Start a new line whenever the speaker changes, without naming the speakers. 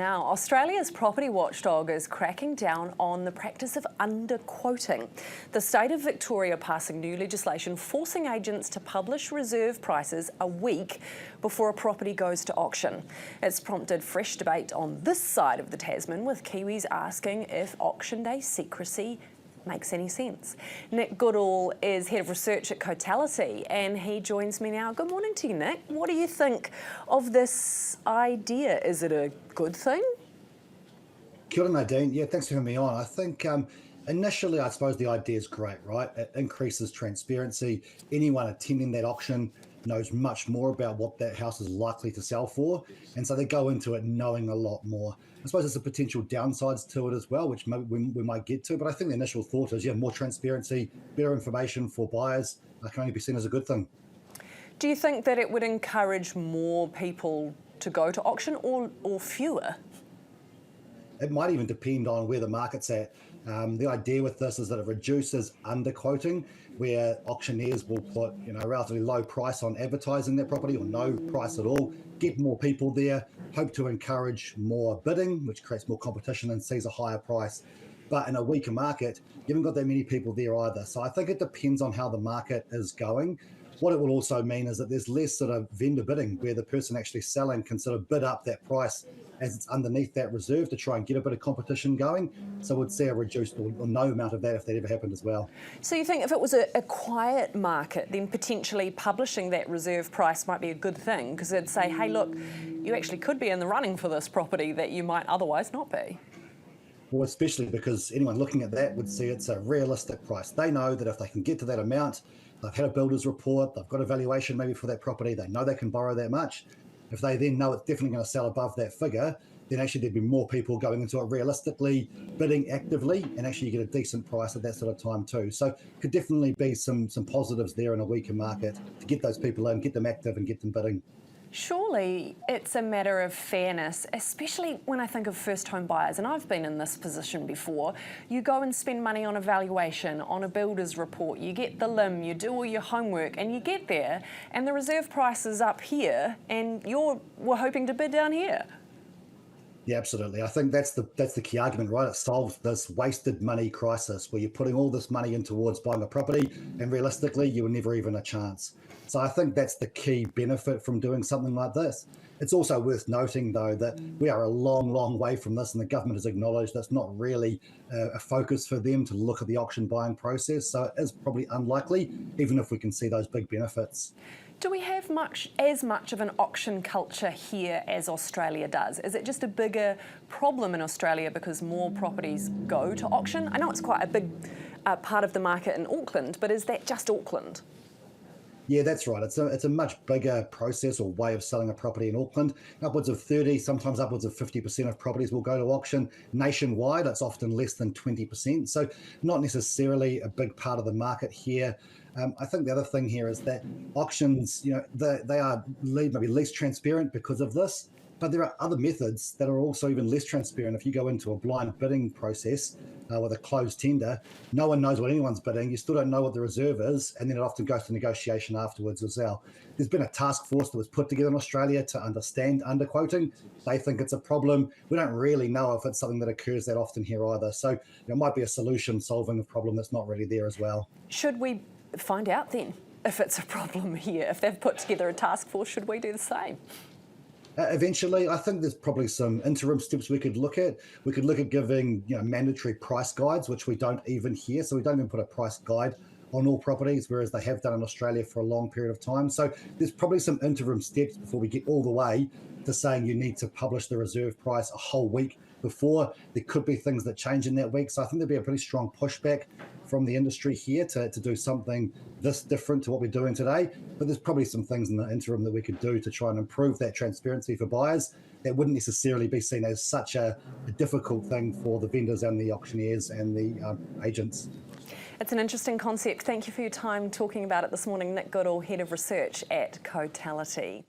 Now, Australia's property watchdog is cracking down on the practice of underquoting. The state of Victoria passing new legislation forcing agents to publish reserve prices a week before a property goes to auction. It's prompted fresh debate on this side of the Tasman, with Kiwis asking if auction day secrecy makes any sense. Nick Goodall is Head of Research at Cotality and he joins me now. Good morning to you, Nick. What do you think of this idea? Is it a good thing?
Kia ora, Nadine. Yeah, thanks for having me on. I think initially, I suppose the idea is great, right? It increases transparency. Anyone attending that auction knows much more about what that house is likely to sell for. And so they go into it knowing a lot more. I suppose there's a potential downsides to it as well, which we might get to. But I think the initial thought is, yeah, more transparency, better information for buyers can only be seen as a good thing.
Do you think that it would encourage more people to go to auction or fewer?
It might even depend on where the market's at. The idea with this is that it reduces underquoting, where auctioneers will put a relatively low price on advertising their property or no price at all, get more people there, hope to encourage more bidding, which creates more competition and sees a higher price. But in a weaker market, you haven't got that many people there either. So I think it depends on how the market is going. What it will also mean is that there's less sort of vendor bidding, where the person actually selling can sort of bid up that price as it's underneath that reserve to try and get a bit of competition going. So we'd see a reduced or no amount of that if that ever happened as well.
So you think if it was a quiet market, then potentially publishing that reserve price might be a good thing, because it'd say, hey, look, you actually could be in the running for this property that you might otherwise not be.
Well, especially because anyone looking at that would see it's a realistic price. They know that if they can get to that amount, they've had a builder's report, they've got a valuation maybe for that property, they know they can borrow that much. If they then know it's definitely going to sell above that figure, then actually there'd be more people going into it realistically, bidding actively, and actually you get a decent price at that sort of time too. So could definitely be some positives there in a weaker market to get those people in, get them active and get them bidding.
Surely it's a matter of fairness, especially when I think of first home buyers, and I've been in this position before. You go and spend money on a valuation, on a builder's report, you get the lim, you do all your homework, and you get there and the reserve price is up here and we're hoping to bid down here.
Yeah, absolutely. I think that's the key argument, right? It solves this wasted money crisis where you're putting all this money in towards buying a property and realistically you were never even a chance. So I think that's the key benefit from doing something like this. It's also worth noting, though, that we are a long, long way from this, and the government has acknowledged that's not really a focus for them to look at the auction buying process. So it is probably unlikely, even if we can see those big benefits.
Do we have as much of an auction culture here as Australia does? Is it just a bigger problem in Australia because more properties go to auction? I know it's quite a big part of the market in Auckland, but is that just Auckland?
Yeah, that's right. It's a much bigger process or way of selling a property in Auckland. Upwards of 30, sometimes upwards of 50% of properties will go to auction. Nationwide, it's often less than 20%. So not necessarily a big part of the market here. I think the other thing here is that auctions, they are maybe least transparent because of this. But there are other methods that are also even less transparent. If you go into a blind bidding process with a closed tender, no one knows what anyone's bidding. You still don't know what the reserve is, and then it often goes to negotiation afterwards as well. There's been a task force that was put together in Australia to understand underquoting. They think it's a problem. We don't really know if it's something that occurs that often here either. So it might be a solution solving a problem that's not really there as well.
Should we find out then if it's a problem here? If they've put together a task force, should we do the same?
Eventually, I think there's probably some interim steps we could look at. We could look at giving mandatory price guides, which we don't even hear. So we don't even put a price guide on all properties, whereas they have done in Australia for a long period of time. So there's probably some interim steps before we get all the way to saying you need to publish the reserve price a whole week before. There could be things that change in that week. So I think there'd be a pretty strong pushback from the industry here to do something this different to what we're doing today. But there's probably some things in the interim that we could do to try and improve that transparency for buyers. That wouldn't necessarily be seen as such a difficult thing for the vendors and the auctioneers and the agents.
It's an interesting concept. Thank you for your time talking about it this morning. Nick Goodall, Head of Research at Cotality.